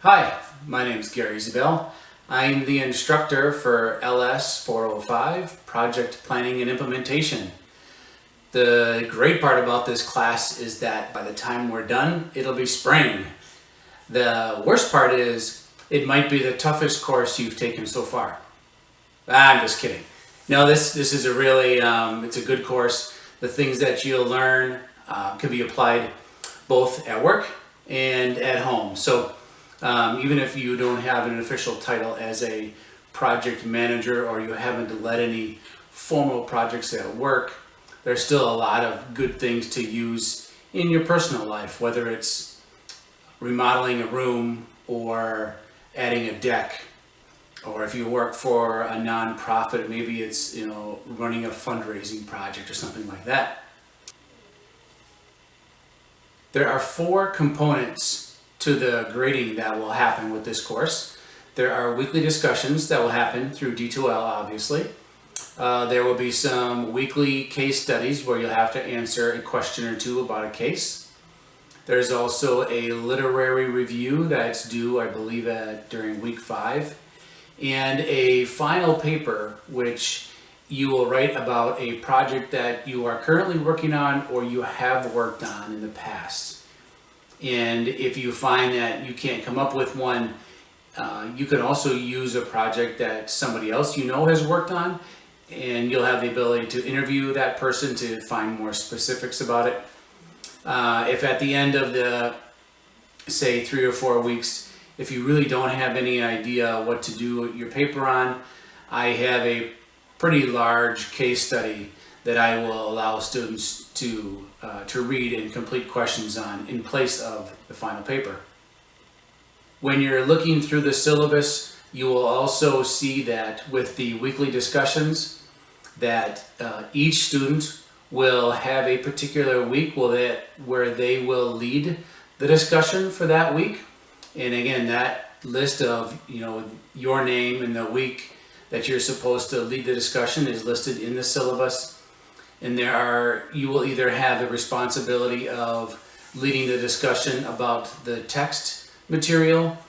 Hi, my name is Gary Zabel. I'm the instructor for LS 405, Project Planning and Implementation. The great part about this class is that by the time we're done, it'll be spring. The worst part is it might be the toughest course you've taken so far. I'm just kidding. No, this is a really, it's a good course. The things that you'll learn can be applied both at work and at home. So even if you don't have an official title as a project manager or you haven't led any formal projects at work, there's still a lot of good things to use in your personal life, whether it's remodeling a room or adding a deck, or if you work for a nonprofit, maybe it's running a fundraising project or something like that. There are 4 components to the grading that will happen with this course. There are weekly discussions that will happen through D2L, obviously. There will be some weekly case studies where you'll have to answer a question or two about a case. There's also a literary review that's due, I believe, during week 5. And a final paper which you will write about a project that you are currently working on or you have worked on in the past. And if you find that you can't come up with one, you can also use a project that somebody else has worked on, and you'll have the ability to interview that person to find more specifics about it. If at the end of the, say, 3 or 4 weeks, if you really don't have any idea what to do your paper on, I have a pretty large case study that I will allow students to read and complete questions on in place of the final paper. When you're looking through the syllabus, you will also see that with the weekly discussions, that each student will have a particular week where they will lead the discussion for that week. And again, that list of your name and the week that you're supposed to lead the discussion is listed in the syllabus. And you will either have the responsibility of leading the discussion about the text material,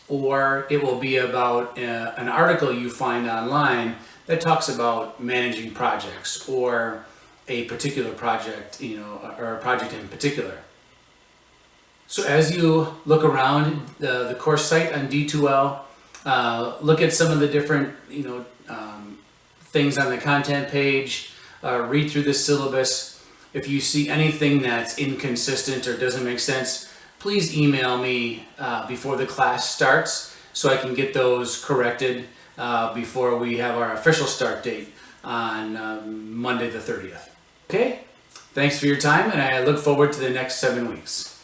or it will be about an article you find online that talks about managing projects or a particular project, or a project in particular. So as you look around the course site on D2L, look at some of the different things on the content page, read through the syllabus. If you see anything that's inconsistent or doesn't make sense, please email me before the class starts so I can get those corrected before we have our official start date on Monday the 30th. Okay? Thanks for your time, and I look forward to the next 7 weeks.